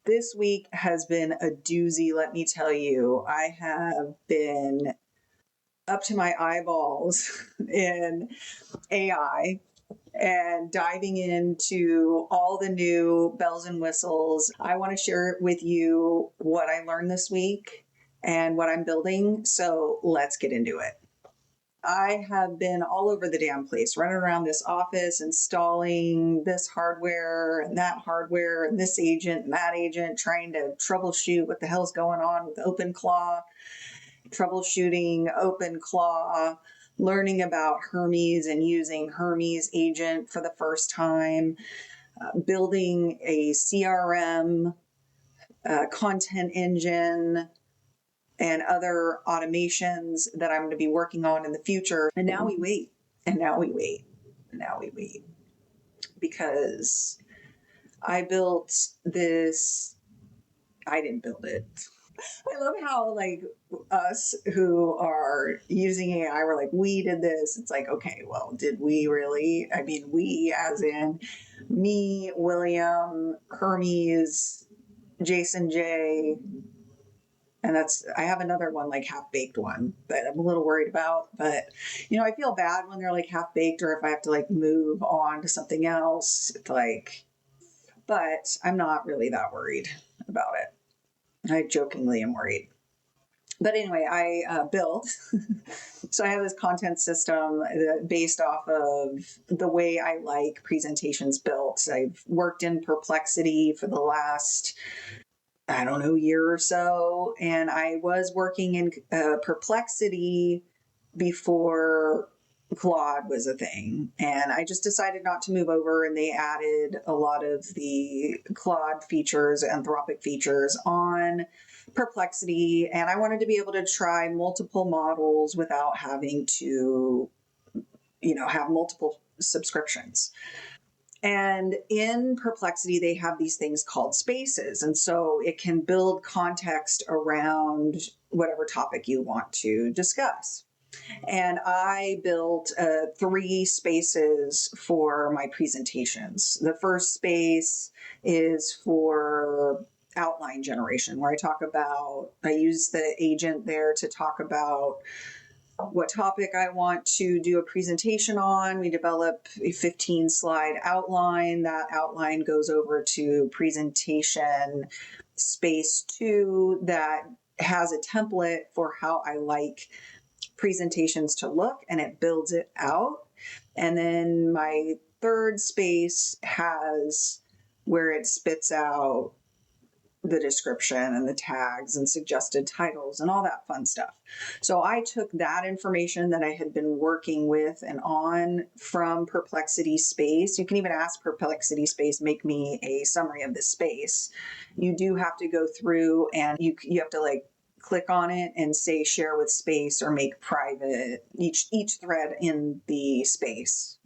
This week has been a doozy, let me tell you. I have been up to my eyeballs in AI and diving into all the new bells and whistles. I want to share with you what I learned this week and what I'm building. So let's get into it. I have been all over the damn place, running around this office, installing this hardware and this agent and that agent, trying to troubleshoot what the hell's going on with OpenClaw, troubleshooting OpenClaw, learning about Hermes and using Hermes agent for the first time, building a CRM, content engine, and other automations that I'm going to be working on in the future. And now we wait, and now we wait, and now we wait. Because I built this, I didn't build it. I love how like us who are using AI, we're like, we did this. It's like, okay, well, did we really? I mean, we as in me, William, Hermes, Jason J., and I have another one, like half-baked one that I'm a little worried about. But, I feel bad when they're like half-baked or if I have to like move on to something else. It's like, but I'm not really that worried about it. I jokingly am worried. But anyway, I built, so I have this content system based off of the way I like presentations built. I've worked in Perplexity for the last year or so. And I was working in Perplexity before Claude was a thing. And I just decided not to move over, and they added a lot of the Claude features, Anthropic features on Perplexity. And I wanted to be able to try multiple models without having to, have multiple subscriptions. And in Perplexity, they have these things called spaces. And so it can build context around whatever topic you want to discuss. And I built 3 spaces for my presentations. The first space is for outline generation, where I use the agent there to talk about what topic I want to do a presentation on. We develop a 15-slide outline. That outline goes over to presentation space 2 that has a template for how I like presentations to look, and it builds it out. And then my third space has where it spits out the description and the tags and suggested titles and all that fun stuff. So I took that information that I had been working with and on from Perplexity Space. You can even ask Perplexity Space, make me a summary of this space. You do have to go through and you have to like click on it and say share with space or make private each thread in the space.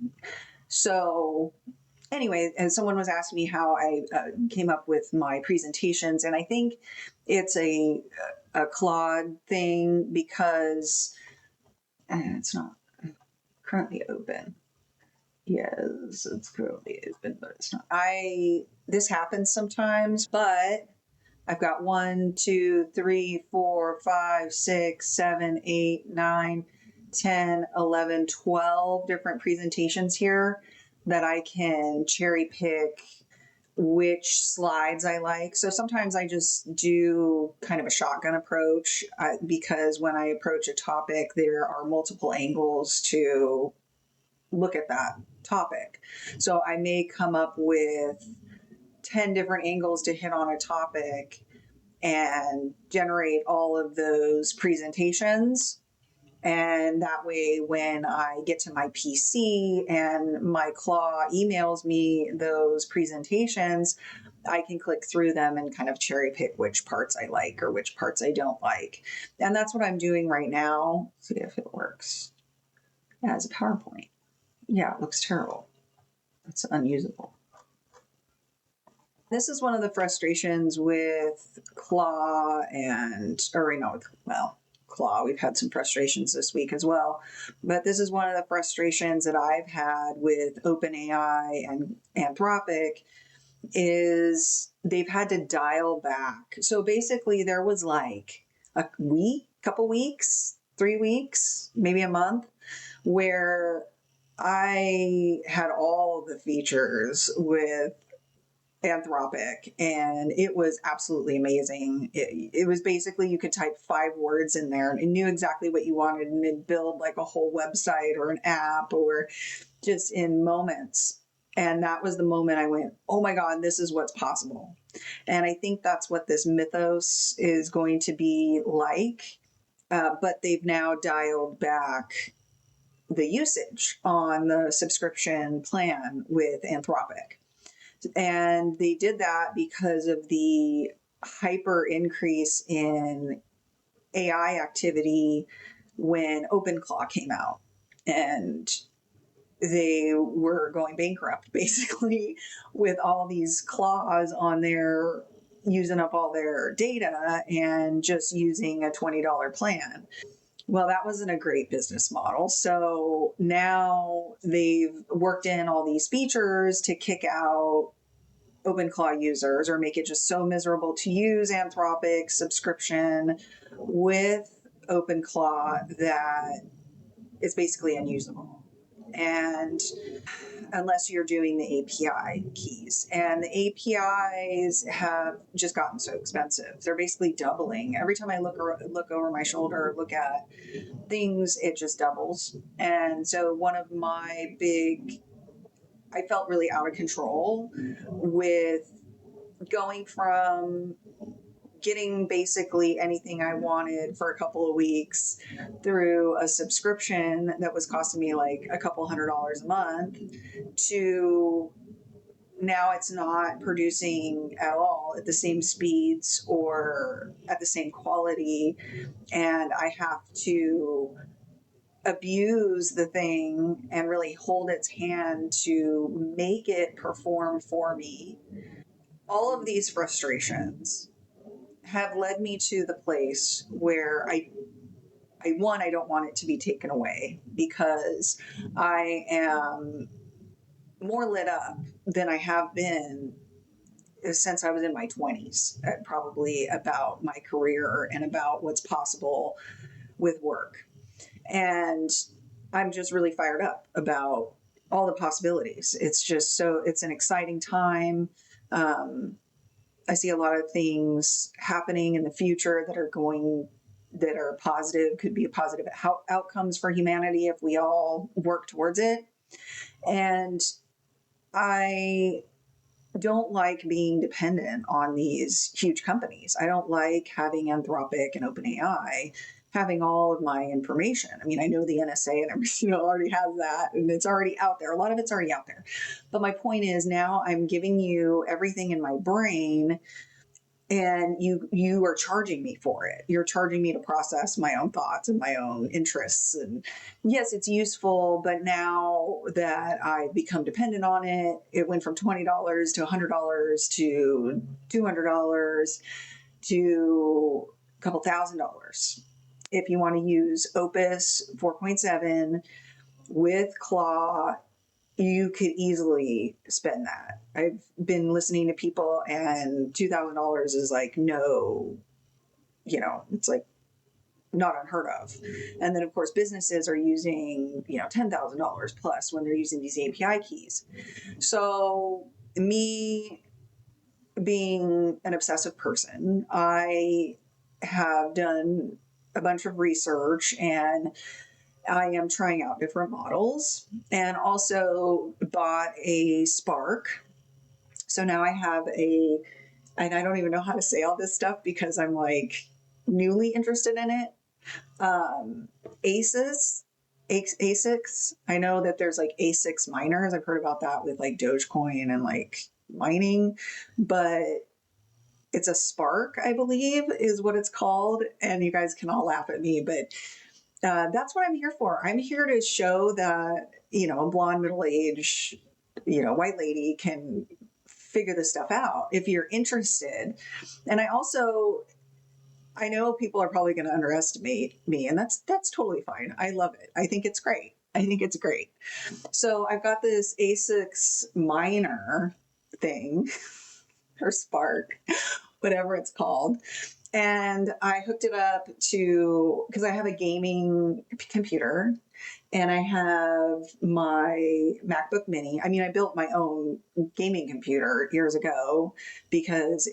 So anyway, and someone was asking me how I came up with my presentations, and I think it's a Claude thing because it's not currently open. Yes, it's currently open, but it's not. This happens sometimes, but I've got 1, 2, 3, 4, 5, 6, 7, 8, 9, 10, 11, 12 different presentations here that I can cherry pick which slides I like. So sometimes I just do kind of a shotgun approach because when I approach a topic, there are multiple angles to look at that topic. So I may come up with 10 different angles to hit on a topic and generate all of those presentations. And that way, when I get to my PC and my Claw emails me those presentations, I can click through them and kind of cherry pick which parts I like or which parts I don't like. And that's what I'm doing right now. See if it works. Yeah, it's a PowerPoint. Yeah, it looks terrible. It's unusable. This is one of the frustrations with Claw Claw. We've had some frustrations this week as well. But this is one of the frustrations that I've had with OpenAI and Anthropic is they've had to dial back. So basically, there was like a week, couple weeks, 3 weeks, maybe a month, where I had all the features with Anthropic, and it was absolutely amazing. It was basically you could type 5 words in there and it knew exactly what you wanted, and it'd build like a whole website or an app or just in moments. And that was the moment I went, oh my God, this is what's possible. And I think that's what this mythos is going to be like. But they've now dialed back the usage on the subscription plan with Anthropic. And they did that because of the hyper increase in AI activity when OpenClaw came out. And they were going bankrupt basically with all these claws on their using up all their data and just using a $20 plan. Well, that wasn't a great business model. So now they've worked in all these features to kick out OpenClaw users or make it just so miserable to use Anthropic subscription with OpenClaw that it's basically unusable. And unless you're doing the API keys. And the APIs have just gotten so expensive. They're basically doubling. Every time I look over my shoulder, look at things, it just doubles. And so one of my I felt really out of control with going from getting basically anything I wanted for a couple of weeks through a subscription that was costing me like a couple $100 a month to now it's not producing at all at the same speeds or at the same quality. And I have to abuse the thing and really hold its hand to make it perform for me. All of these frustrations have led me to the place where I don't want it to be taken away because I am more lit up than I have been since I was in my 20s, probably about my career and about what's possible with work. And I'm just really fired up about all the possibilities. It's just it's an exciting time. I see a lot of things happening in the future that are positive, could be positive outcomes for humanity if we all work towards it. And I don't like being dependent on these huge companies. I don't like having Anthropic and OpenAI having all of my information. I mean, I know the NSA and everything already has that, and it's already out there. A lot of it's already out there. But my point is now I'm giving you everything in my brain, and you are charging me for it. You're charging me to process my own thoughts and my own interests. And yes, it's useful, but now that I've become dependent on it, it went from $20 to $100 to $200 to a couple $1,000. If you want to use Opus 4.7 with Claw, you could easily spend that. I've been listening to people, and $2,000 is like it's like not unheard of. And then of course businesses are using $10,000 plus when they're using these API keys. So me being an obsessive person, I have done a bunch of research and I am trying out different models and also bought a Spark. So now I have and I don't even know how to say all this stuff because I'm like newly interested in it. ASICs. I know that there's like ASICs miners. I've heard about that with like Dogecoin and like mining, but it's a Spark, I believe, is what it's called. And you guys can all laugh at me, but that's what I'm here for. I'm here to show that, a blonde, middle-aged, white lady can figure this stuff out if you're interested. And I know people are probably going to underestimate me, and that's totally fine. I love it. I think it's great. So I've got this ASICs miner thing or Spark, whatever it's called. And I hooked it up to, because I have a gaming computer and I have my MacBook Mini. I mean, I built my own gaming computer years ago because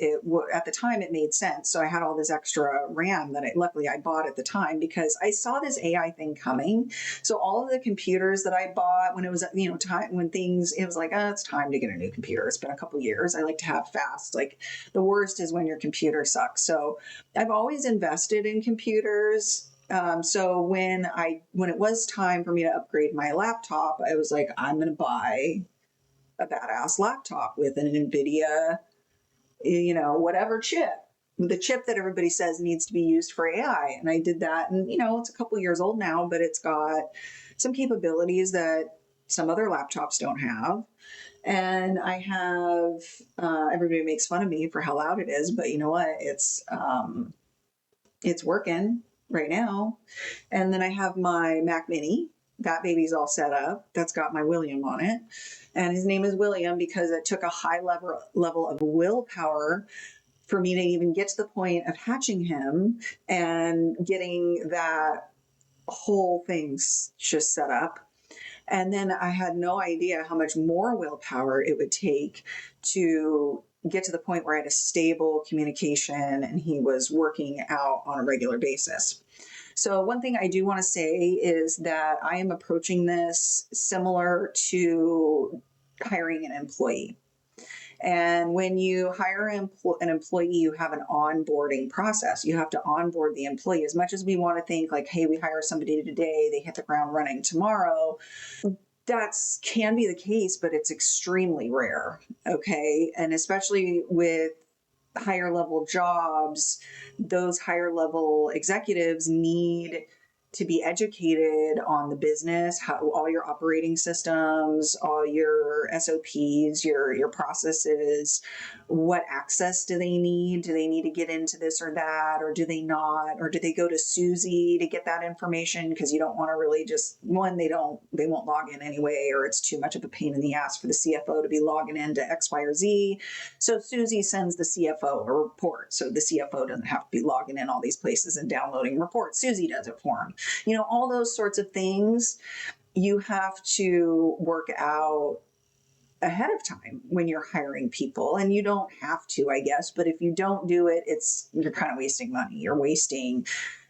at the time it made sense. So I had all this extra RAM that luckily I bought at the time because I saw this AI thing coming. So all of the computers that I bought when it was, time when things, it was like, oh, it's time to get a new computer. It's been a couple years. I like to have fast. Like the worst is when your computer sucks. So I've always invested in computers. So when it was time for me to upgrade my laptop, I was like, I'm going to buy a badass laptop with an NVIDIA, whatever chip, the chip that everybody says needs to be used for AI. And I did that. And, it's a couple years old now, but it's got some capabilities that some other laptops don't have. And I have, everybody makes fun of me for how loud it is, but you know what? It's working right now. And then I have my Mac Mini. That baby's all set up. That's got my William on it. And his name is William because it took a high level of willpower for me to even get to the point of hatching him and getting that whole thing just set up. And then I had no idea how much more willpower it would take to get to the point where I had a stable communication and he was working out on a regular basis. So one thing I do want to say is that I am approaching this similar to hiring an employee. And when you hire an employee, you have an onboarding process. You have to onboard the employee. As much as we want to think like, hey, we hire somebody today, they hit the ground running tomorrow. That can be the case, but it's extremely rare. Okay. And especially with higher level jobs, those higher level executives need to be educated on the business, how all your operating systems, all your SOPs, your processes, what access do they need? Do they need to get into this or that, or do they not? Or do they go to Susie to get that information? Because you don't want to really just, they won't log in anyway, or it's too much of a pain in the ass for the CFO to be logging into X, Y, or Z. So Susie sends the CFO a report. So the CFO doesn't have to be logging in all these places and downloading reports. Susie does it for him. All those sorts of things you have to work out ahead of time when you're hiring people. And you don't have to, I guess, but if you don't do it, you're kind of wasting money. You're wasting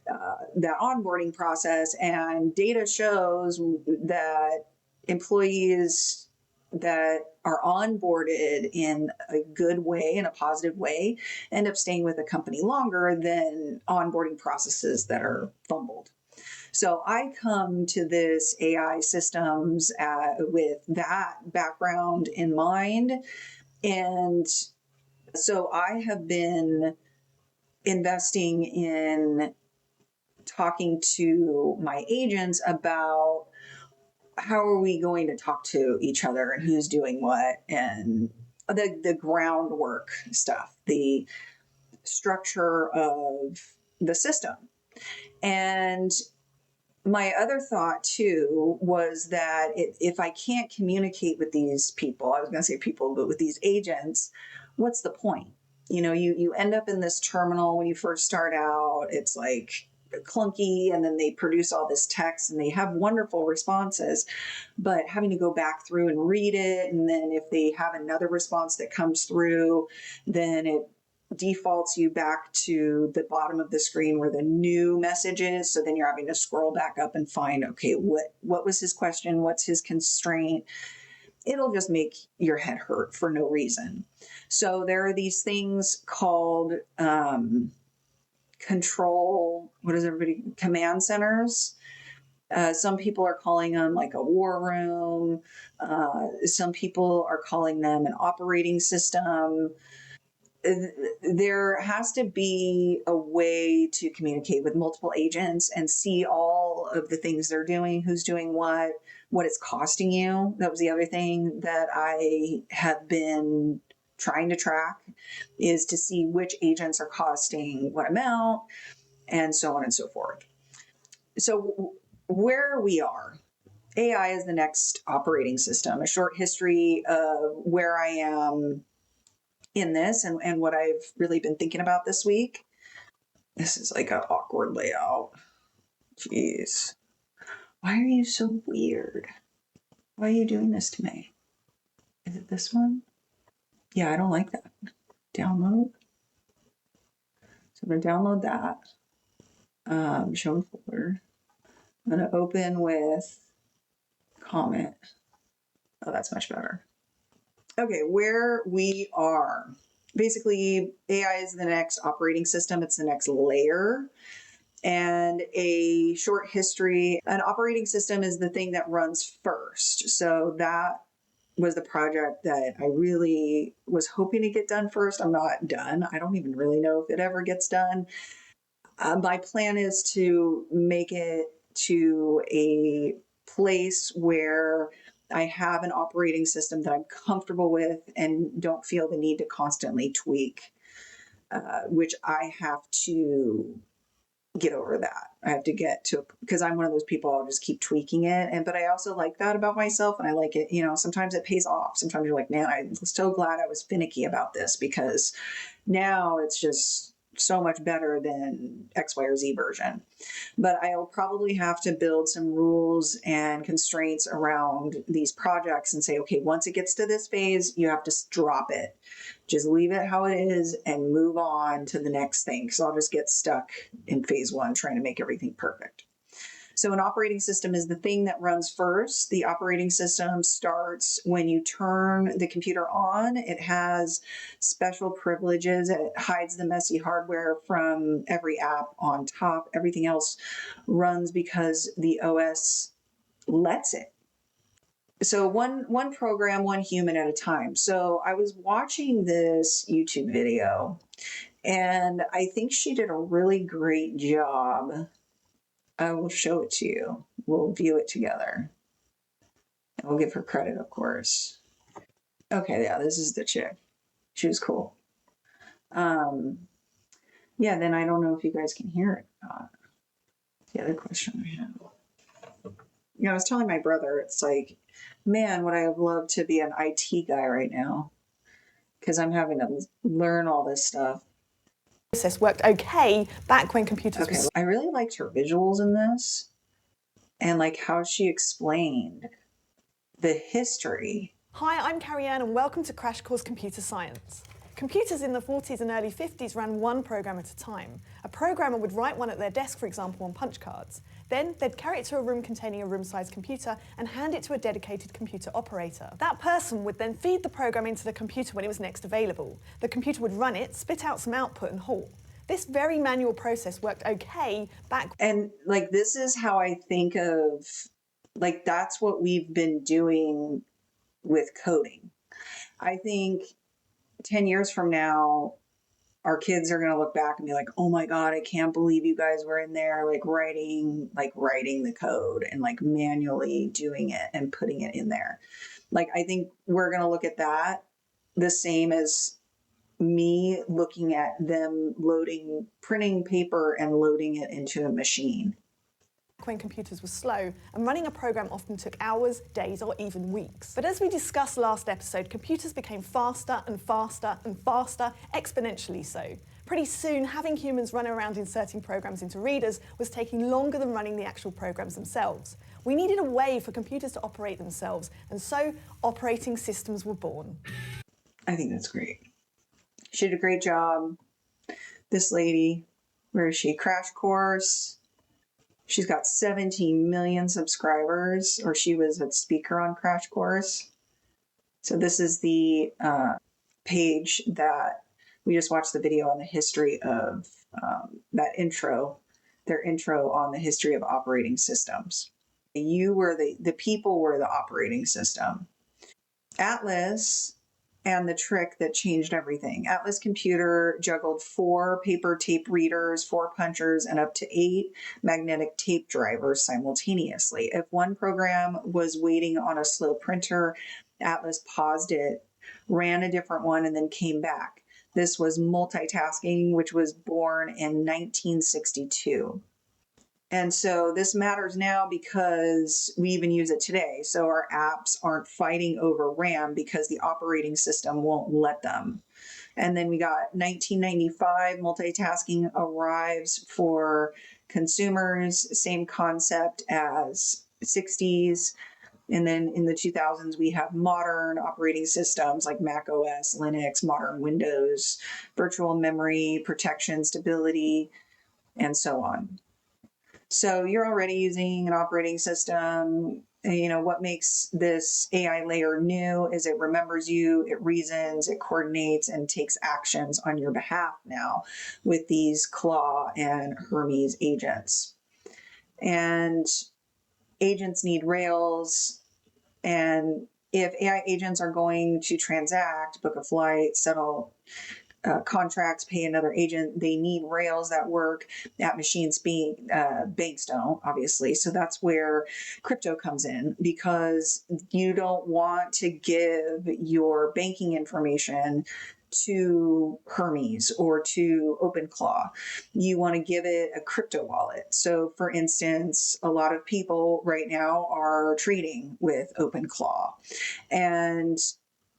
that onboarding process. And data shows that employees that are onboarded in a good way, in a positive way, end up staying with a company longer than onboarding processes that are fumbled. So I come to this AI systems with that background in mind. And so I have been investing in talking to my agents about how are we going to talk to each other and who's doing what, and the groundwork stuff, the structure of the system. And my other thought too was that if I can't communicate with these people, I was going to say people, but with these agents, what's the point? You end up in this terminal when you first start out. It's like clunky, and then they produce all this text and they have wonderful responses, but having to go back through and read it, and then if they have another response that comes through, then it defaults you back to the bottom of the screen where the new message is. So then you're having to scroll back up and find, okay, what was his question? What's his constraint? It'll just make your head hurt for no reason. So there are these things called command centers. Some people are calling them like a war room. Some people are calling them an operating system. There has to be a way to communicate with multiple agents and see all of the things they're doing, who's doing what it's costing you. That was the other thing that I have been trying to track, is to see which agents are costing what amount, and so on and so forth. So where we are AI is the next operating system, a short history of where I am in this and what I've really been thinking about this week. This is like an awkward layout. Jeez. Why are you so weird? Why are you doing this to me? Is it this one? Yeah, I don't like that. Download. So I'm going to download that. Show folder. I'm going to open with comment. Oh, that's much better. Okay, where we are. Basically, AI is the next operating system. It's the next layer. And a short history, an operating system is the thing that runs first. So that was the project that I really was hoping to get done first. I'm not done. I don't even really know if it ever gets done. My plan is to make it to a place where I have an operating system that I'm comfortable with and don't feel the need to constantly tweak, which I have to get over that. I have to get to, because I'm one of those people, I'll just keep tweaking it. But I also like that about myself, and I like it, sometimes it pays off. Sometimes you're like, man, I'm so glad I was finicky about this, because now it's just so much better than X, Y, or Z version. But I'll probably have to build some rules and constraints around these projects and say, okay, once it gets to this phase, you have to drop it. Just leave it how it is and move on to the next thing. Because I'll just get stuck in phase one trying to make everything perfect. So an operating system is the thing that runs first. The operating system starts when you turn the computer on. It has special privileges. It hides the messy hardware from every app on top. Everything else runs because the OS lets it. So one program, one human at a time. So I was watching this YouTube video, and I think she did a really great job. I will show it to you. We'll view it together. And we'll give her credit, of course. Okay, yeah, this is the chick. She was cool. Yeah, then I don't know if you guys can hear it or not. The other question I have. I was telling my brother, it's like, man, would I have loved to be an IT guy right now? Because I'm having to learn all this stuff. Process worked okay back when computers Okay, I really liked her visuals in this, and like how she explained the history. Hi, I'm Carrie Ann and welcome to Crash Course Computer Science. Computers in the 40s and early 50s ran one program at a time. A programmer would write one at their desk, for example, on punch cards. Then they'd carry it to a room containing a room-sized computer and hand it to a dedicated computer operator. That person would then feed the program into the computer when it was next available. The computer would run it, spit out some output and halt. This very manual process worked okay back. And like, this is how I think of, like, that's what we've been doing with coding. I think 10 years from now, our kids are going to look back and be like, oh my God, I can't believe you guys were in there, like writing the code and like manually doing it and putting it in there. Like, I think we're going to look at that the same as me looking at them printing paper and loading it into a machine. When computers were slow, and running a program often took hours, days, or even weeks. But as we discussed last episode, computers became faster and faster and faster, exponentially so. Pretty soon, having humans run around inserting programs into readers was taking longer than running the actual programs themselves. We needed a way for computers to operate themselves, and so operating systems were born. I think that's great. She did a great job. This lady, where is she? Crash Course. She's got 17 million subscribers, or she was a speaker on Crash Course. So this is the page that we just watched the video on the history of that intro, their intro on the history of operating systems. You were the people were the operating system. Atlas and the trick that changed everything. Atlas Computer juggled 4 paper tape readers, 4 punchers, and up to 8 magnetic tape drivers simultaneously. If one program was waiting on a slow printer, Atlas paused it, ran a different one, and then came back. This was multitasking, which was born in 1962. And so this matters now because we even use it today. So our apps aren't fighting over RAM because the operating system won't let them. And then we got 1995, multitasking arrives for consumers, same concept as 60s. And then in the 2000s, we have modern operating systems like Mac OS, Linux, modern Windows, virtual memory, protection, stability, and so on. So you're already using an operating system. You know, what makes this AI layer new is it remembers you, it reasons, it coordinates, and takes actions on your behalf now with these Claw and Hermes agents. And agents need rails. And if AI agents are going to transact, book a flight, settle contracts, pay another agent, they need rails that work at machine speed. Banks don't, obviously. So that's where crypto comes in, because you don't want to give your banking information to Hermes or to OpenClaw. You want to give it a crypto wallet. So for instance, a lot of people right now are trading with OpenClaw, and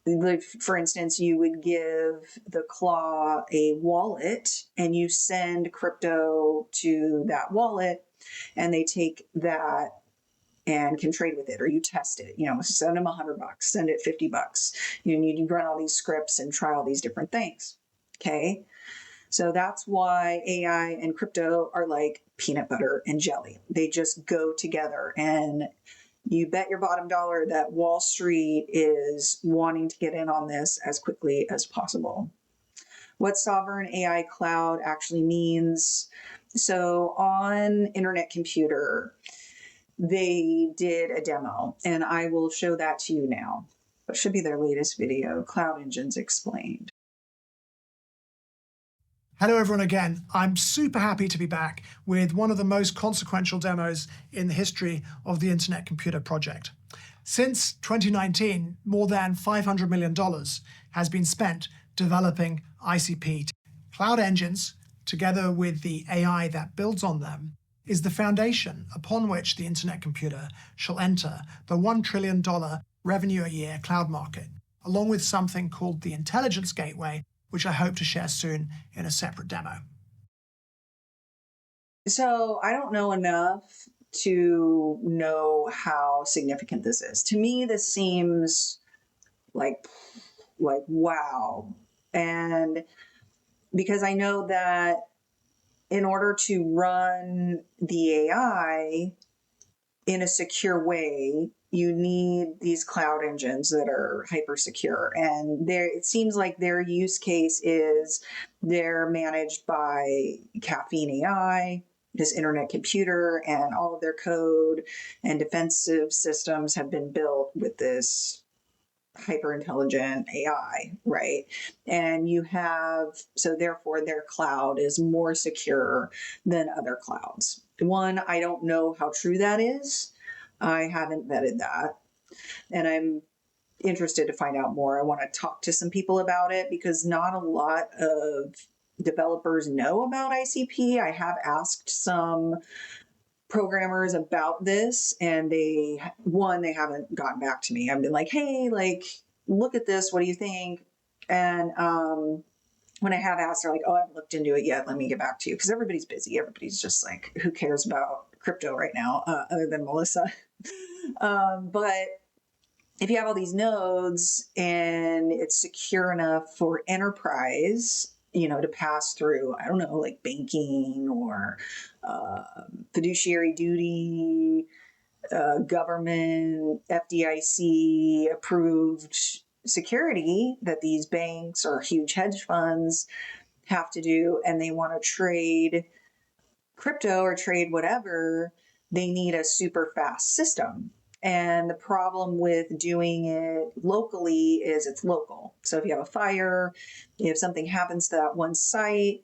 like, for instance, you would give the Claw a wallet and you send crypto to that wallet, and they take that and can trade with it, or you test it. You know, send them $100, send it $50. You need to run all these scripts and try all these different things. Okay. So that's why AI and crypto are like peanut butter and jelly. They just go together, and you bet your bottom dollar that Wall Street is wanting to get in on this as quickly as possible. What sovereign AI cloud actually means. So on Internet Computer, they did a demo, and I will show that to you now. It should be their latest video, Cloud Engines Explained. Hello everyone again. I'm super happy to be back with one of the most consequential demos in the history of the Internet Computer project. Since 2019, more than $500 million has been spent developing ICP. Cloud Engines, together with the AI that builds on them, is the foundation upon which the Internet Computer shall enter the $1 trillion revenue a year cloud market, along with something called the Intelligence Gateway, which I hope to share soon in a separate demo. So I don't know enough to know how significant this is. To me, this seems like wow. And because I know that in order to run the AI in a secure way, you need these cloud engines that are hyper secure. And it seems like their use case is they're managed by Caffeine AI, this Internet Computer, and all of their code and defensive systems have been built with this hyper intelligent AI, right? And so therefore their cloud is more secure than other clouds. One, I don't know how true that is. I haven't vetted that, and I'm interested to find out more. I want to talk to some people about it because not a lot of developers know about ICP. I have asked some programmers about this, and they haven't gotten back to me. I've been like, hey, look at this, what do you think? And when I have asked, they're like, oh, I haven't looked into it yet, let me get back to you, because everybody's busy. Everybody's just like, who cares about crypto right now, other than Melissa. But if you have all these nodes and it's secure enough for enterprise, to pass through, I don't know, like banking or fiduciary duty, government, FDIC approved security that these banks or huge hedge funds have to do, and they want to trade crypto or trade whatever, they need a super fast system. And the problem with doing it locally is it's local. So if you have a fire, if something happens to that one site,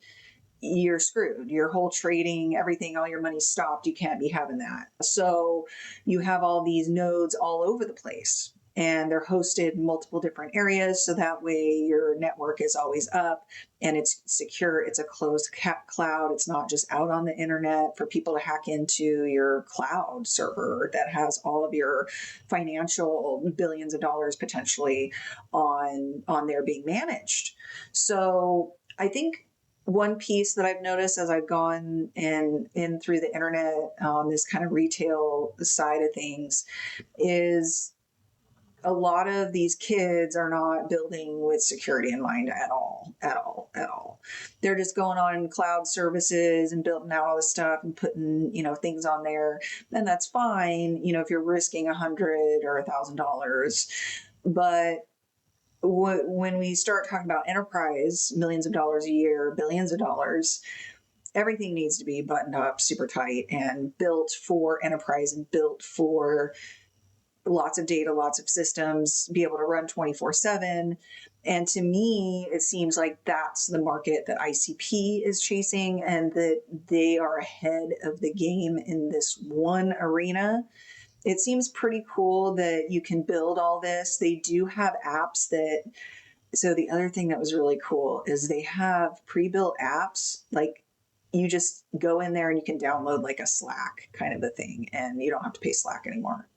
you're screwed. Your whole trading, everything, all your money's stopped. You can't be having that. So you have all these nodes all over the place. and they're hosted in multiple different areas. So that way your network is always up and it's secure. It's a closed cloud. It's not just out on the internet for people to hack into your cloud server that has all of your financial billions of dollars potentially on there being managed. So I think one piece that I've noticed as I've gone in through the internet on this kind of retail side of things is a lot of these kids are not building with security in mind at all. They're just going on cloud services and building out all this stuff and putting, things on there. And that's fine, if you're risking $100 or $1,000. But when we start talking about enterprise, millions of dollars a year, billions of dollars, everything needs to be buttoned up super tight and built for enterprise and built for lots of data, lots of systems, be able to run 24/7. And to me, it seems like that's the market that ICP is chasing and that they are ahead of the game in this one arena. It seems pretty cool that you can build all this. They do have apps so the other thing that was really cool is they have pre-built apps, like you just go in there and you can download like a Slack kind of a thing and you don't have to pay Slack anymore.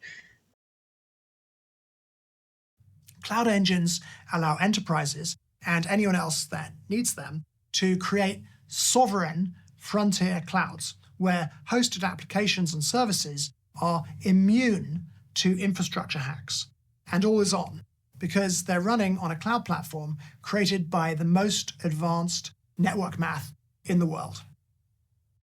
Cloud engines allow enterprises and anyone else that needs them to create sovereign frontier clouds where hosted applications and services are immune to infrastructure hacks and always on because they're running on a cloud platform created by the most advanced network math in the world.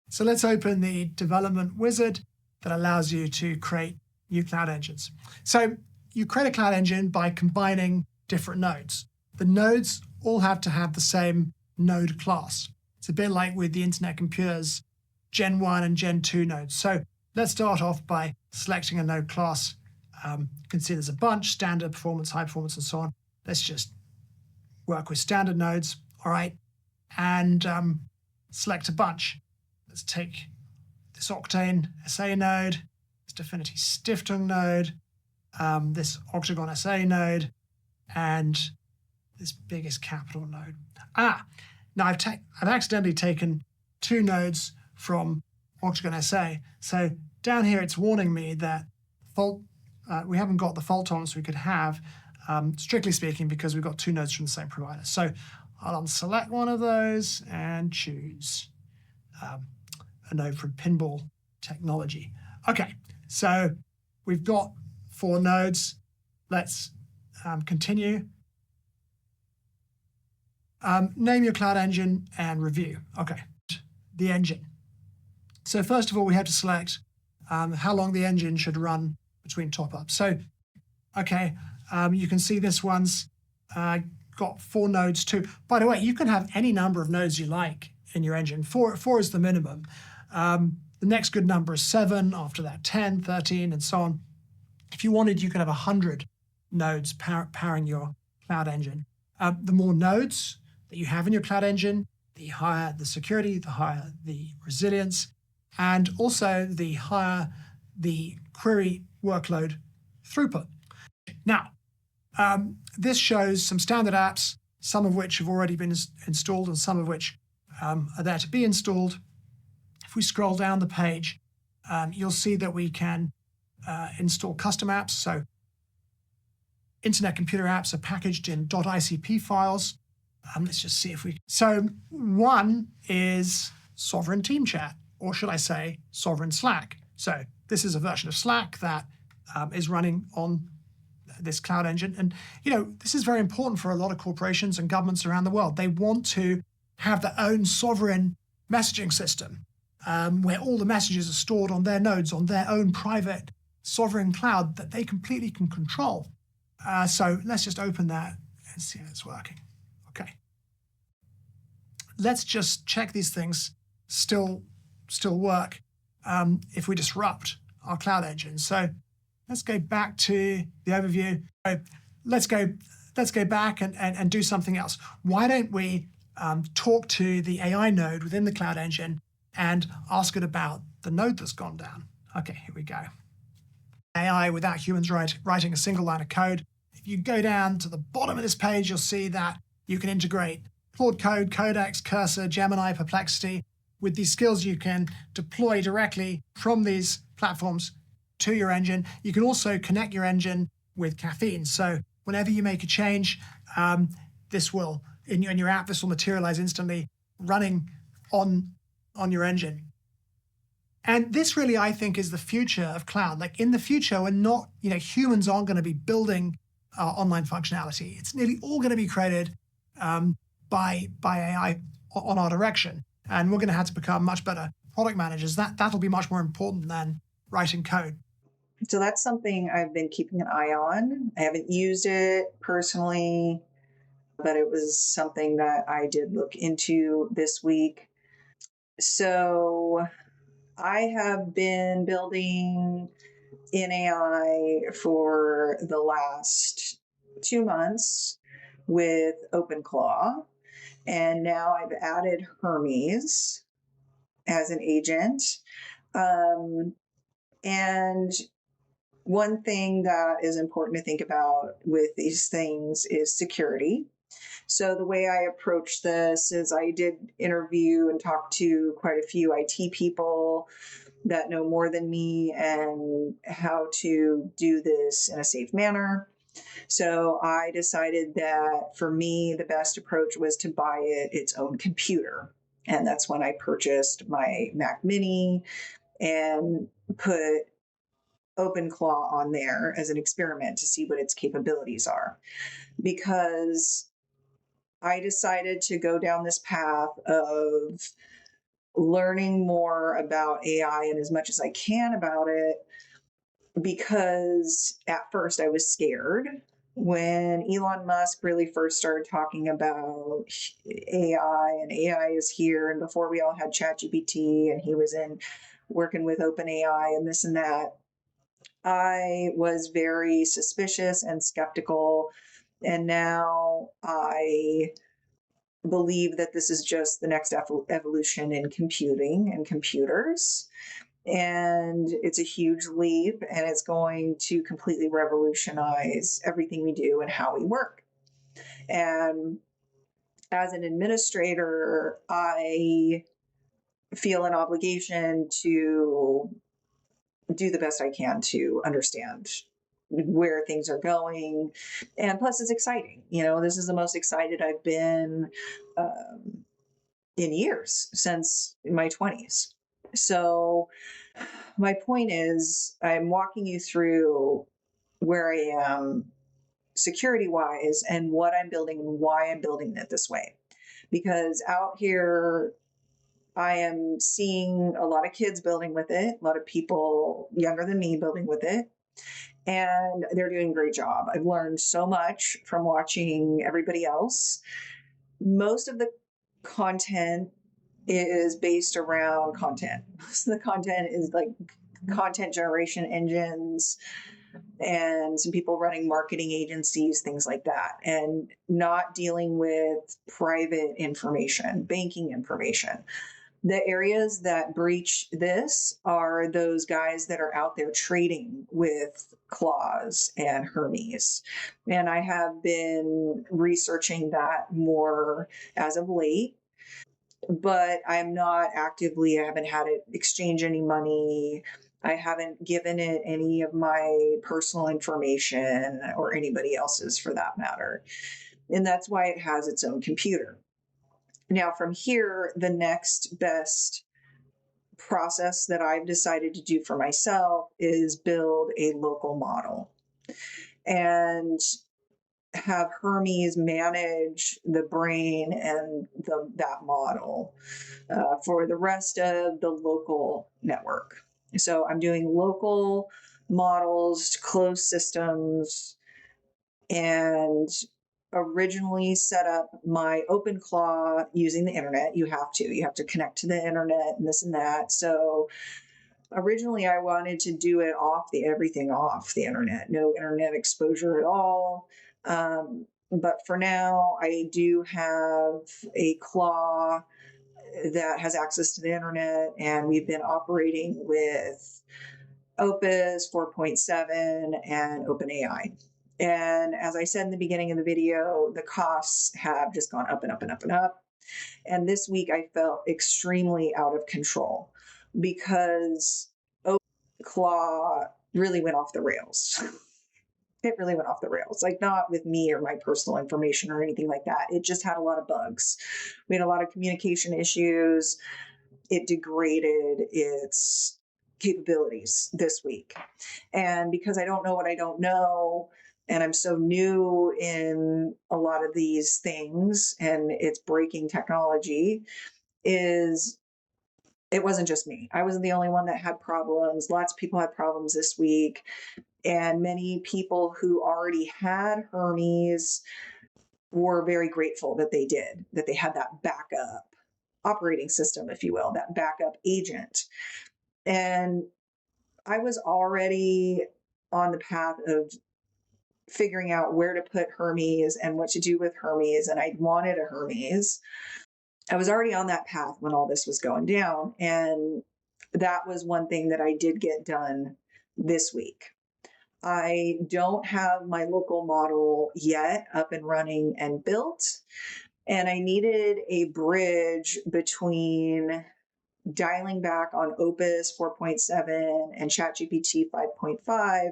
So let's open the development wizard that allows you to create new cloud engines. So you create a cloud engine by combining different nodes. The nodes all have to have the same node class. It's a bit like with the Internet Computers Gen 1 and Gen 2 nodes. So let's start off by selecting a node class. You can see there's a bunch, standard, performance, high performance, and so on. Let's just work with standard nodes, all right? And select a bunch. Let's take this Octane SA node, this Definity Stiftung node, this Octagon SA node, and this biggest capital node. Now I've accidentally taken two nodes from Octagon SA. So down here it's warning me that we haven't got the fault tolerance we could have, strictly speaking, because we've got two nodes from the same provider. So I'll unselect one of those and choose a node from Pinball Technology. Okay, so we've got 4 nodes. Let's continue. Name your cloud engine and review. Okay, the engine. So first of all, we have to select how long the engine should run between top-ups. So, okay, you can see this one's got 4 nodes too. By the way, you can have any number of nodes you like in your engine. 4 is the minimum. The next good number is 7, after that 10, 13, and so on. If you wanted, you could have 100 nodes powering your cloud engine. The more nodes that you have in your cloud engine, the higher the security, the higher the resilience, and also the higher the query workload throughput. Now, this shows some standard apps, some of which have already been installed and some of which are there to be installed. If we scroll down the page, you'll see that we can install custom apps. So Internet Computer apps are packaged in .icp files. Let's just see if we... So one is Sovereign Team Chat, or should I say Sovereign Slack. So this is a version of Slack that is running on this cloud engine. And, this is very important for a lot of corporations and governments around the world. They want to have their own sovereign messaging system where all the messages are stored on their nodes, on their own private sovereign cloud that they completely can control. So let's just open that and see how it's working. Okay. Let's just check these things still work if we disrupt our cloud engine. So let's go back to the overview. So let's go back and do something else. Why don't we talk to the AI node within the cloud engine and ask it about the node that's gone down? Okay, here we go. AI without humans writing a single line of code. If you go down to the bottom of this page, you'll see that you can integrate Claude Code, Codex, Cursor, Gemini, Perplexity. With these skills, you can deploy directly from these platforms to your engine. You can also connect your engine with Caffeine. So whenever you make a change, this will, in your app, this will materialize instantly running on your engine. And this really, I think, is the future of cloud. Like in the future, we're not, humans aren't going to be building online functionality. It's nearly all going to be created by AI on our direction. And we're going to have to become much better product managers. That'll be much more important than writing code. So that's something I've been keeping an eye on. I haven't used it personally, but it was something that I did look into this week. So I have been building in AI for the last 2 months with OpenClaw, and now I've added Hermes as an agent. And one thing that is important to think about with these things is security. So the way I approach this is I did interview and talk to quite a few IT people that know more than me and how to do this in a safe manner. So I decided that for me, the best approach was to buy its own computer. And that's when I purchased my Mac Mini and put OpenClaw on there as an experiment to see what its capabilities are. Because I decided to go down this path of learning more about AI and as much as I can about it, because at first I was scared when Elon Musk really first started talking about AI and AI is here. And before we all had ChatGPT and he was in working with OpenAI and this and that, I was very suspicious and skeptical. And now I believe that this is just the next evolution in computing and computers. And it's a huge leap, and it's going to completely revolutionize everything we do and how we work. And as an administrator, I feel an obligation to do the best I can to understand where things are going. And plus, it's exciting. This is the most excited I've been in years, since my 20s. So my point is, I'm walking you through where I am security wise and what I'm building and why I'm building it this way. Because out here, I am seeing a lot of kids building with it, a lot of people younger than me building with it, and they're doing a great job. I've learned so much from watching everybody else. Most of the content is based around content. So the content is like content generation engines and some people running marketing agencies, things like that, and not dealing with private information, banking information. The areas that breach this are those guys that are out there trading with Claws and Hermes. And I have been researching that more as of late, but I'm not actively, I haven't had it exchange any money. I haven't given it any of my personal information or anybody else's for that matter. And that's why it has its own computer. Now, from here, the next best process that I've decided to do for myself is build a local model and have Hermes manage the brain and that model for the rest of the local network. So I'm doing local models, closed systems, and originally set up my OpenClaw using the internet. You have to connect to the internet and this and that. So originally I wanted to do it everything off the internet, no internet exposure at all. But for now, I do have a claw that has access to the internet, and we've been operating with Opus 4.7 and OpenAI. And as I said in the beginning of the video, the costs have just gone up and up and up and up. And this week I felt extremely out of control because OpenClaw really went off the rails. It really went off the rails, like not with me or my personal information or anything like that. It just had a lot of bugs. We had a lot of communication issues. It degraded its capabilities this week. And because I don't know what I don't know, and I'm so new in a lot of these things, and it's breaking technology, is it wasn't just me. I wasn't the only one that had problems. Lots of people had problems this week. And many people who already had Hermes were very grateful that they did, that they had that backup operating system, if you will, that backup agent. And I was already on the path of figuring out where to put Hermes and what to do with Hermes. And I wanted a Hermes. I was already on that path when all this was going down. And that was one thing that I did get done this week. I don't have my local model yet up and running and built. And I needed a bridge between dialing back on Opus 4.7 and ChatGPT 5.5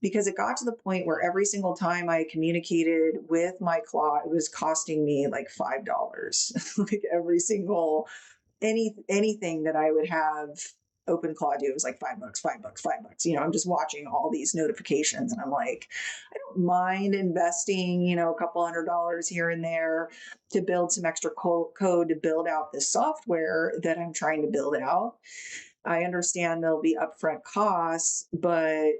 because it got to the point where every single time I communicated with my Claw, it was costing me like $5. Like every single anything that I would have OpenClaw do was like $5, $5, $5. I'm just watching all these notifications and I'm like, I don't mind investing, a couple $100 here and there to build some extra code to build out this software that I'm trying to build out. I understand there'll be upfront costs, but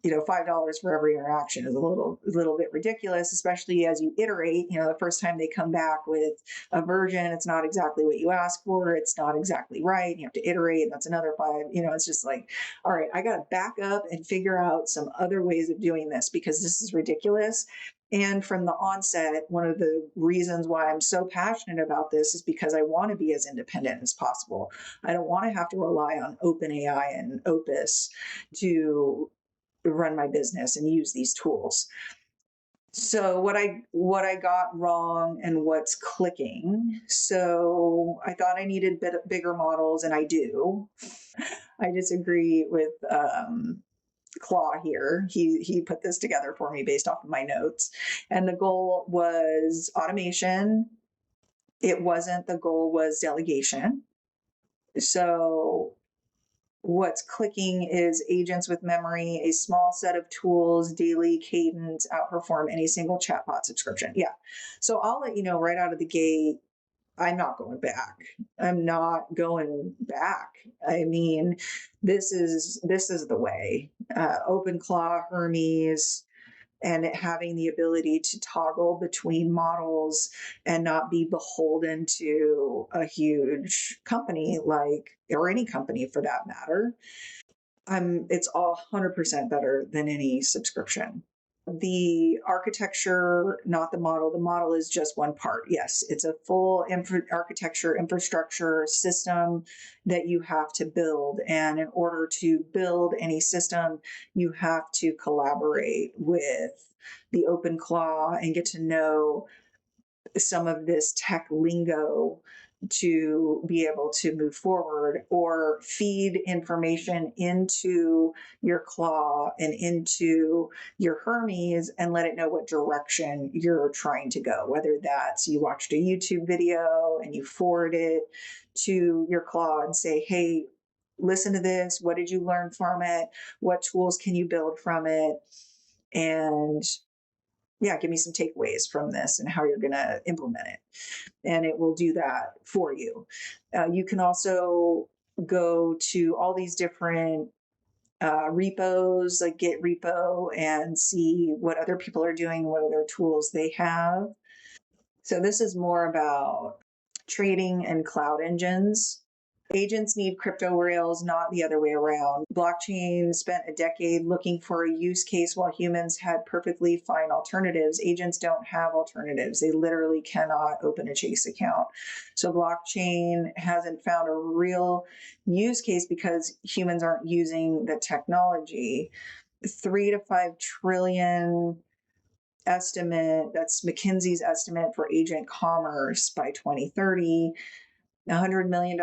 $5 for every interaction is a little bit ridiculous, especially as you iterate. The first time they come back with a version, it's not exactly what you ask for. It's not exactly right. You have to iterate. That's another $5. It's just like, all right, I got to back up and figure out some other ways of doing this because this is ridiculous. And from the onset, one of the reasons why I'm so passionate about this is because I want to be as independent as possible. I don't want to have to rely on OpenAI and Opus to run my business and use these tools. So what I got wrong and what's clicking. So I thought I needed bigger models, and I do. I disagree with Claw here. He put this together for me based off of my notes, and the goal was automation. It wasn't. The goal was delegation. So what's clicking is agents with memory, a small set of tools, daily cadence, outperform any single chatbot subscription. Yeah. So I'll let you know right out of the gate, I'm not going back. I'm not going back. I mean, this is the way. OpenClaw, Hermes, and having the ability to toggle between models and not be beholden to a huge company or any company for that matter. It's all 100% better than any subscription. The architecture, not the model. The model is just one part. Yes, it's a full architecture, infrastructure system that you have to build. And in order to build any system, you have to collaborate with the OpenClaw and get to know some of this tech lingo to be able to move forward or feed information into your Claw and into your Hermes and let it know what direction you're trying to go. Whether that's you watched a YouTube video and you forward it to your Claw and say, hey, listen to this. What did you learn from it? What tools can you build from it? And yeah, give me some takeaways from this and how you're going to implement it. And it will do that for you. You can also go to all these different repos, like Git repo, and see what other people are doing, what other tools they have. So this is more about trading and cloud engines. Agents need crypto rails, not the other way around. Blockchain spent a decade looking for a use case while humans had perfectly fine alternatives. Agents don't have alternatives. They literally cannot open a Chase account. So blockchain hasn't found a real use case because humans aren't using the technology. 3 to 5 trillion estimate, that's McKinsey's estimate for agent commerce by 2030. $100 million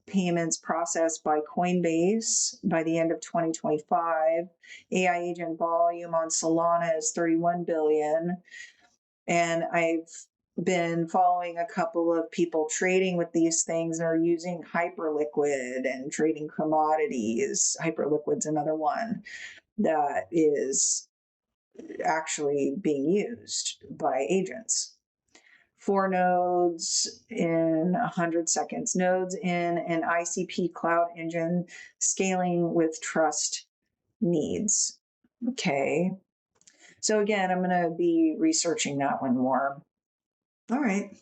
payments processed by Coinbase by the end of 2025. AI agent volume on Solana is 31 billion. And I've been following a couple of people trading with these things. They're using Hyperliquid and trading commodities. Hyperliquid's another one that is actually being used by agents. 4 nodes in 100 seconds. Nodes in an ICP cloud engine, scaling with trust needs. Okay. So again, I'm going to be researching that one more. All right.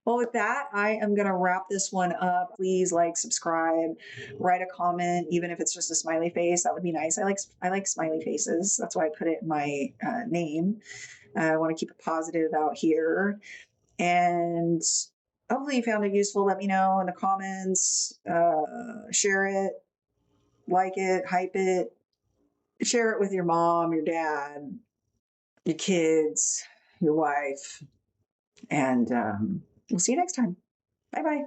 Well, with that, I am going to wrap this one up. Please like, subscribe, write a comment, even if it's just a smiley face. That would be nice. I like smiley faces. That's why I put it in my name. I want to keep it positive out here. And hopefully you found it useful. Let me know in the comments. Share it, like it, hype it. Share it with your mom, your dad, your kids, your wife. And we'll see you next time. Bye-bye.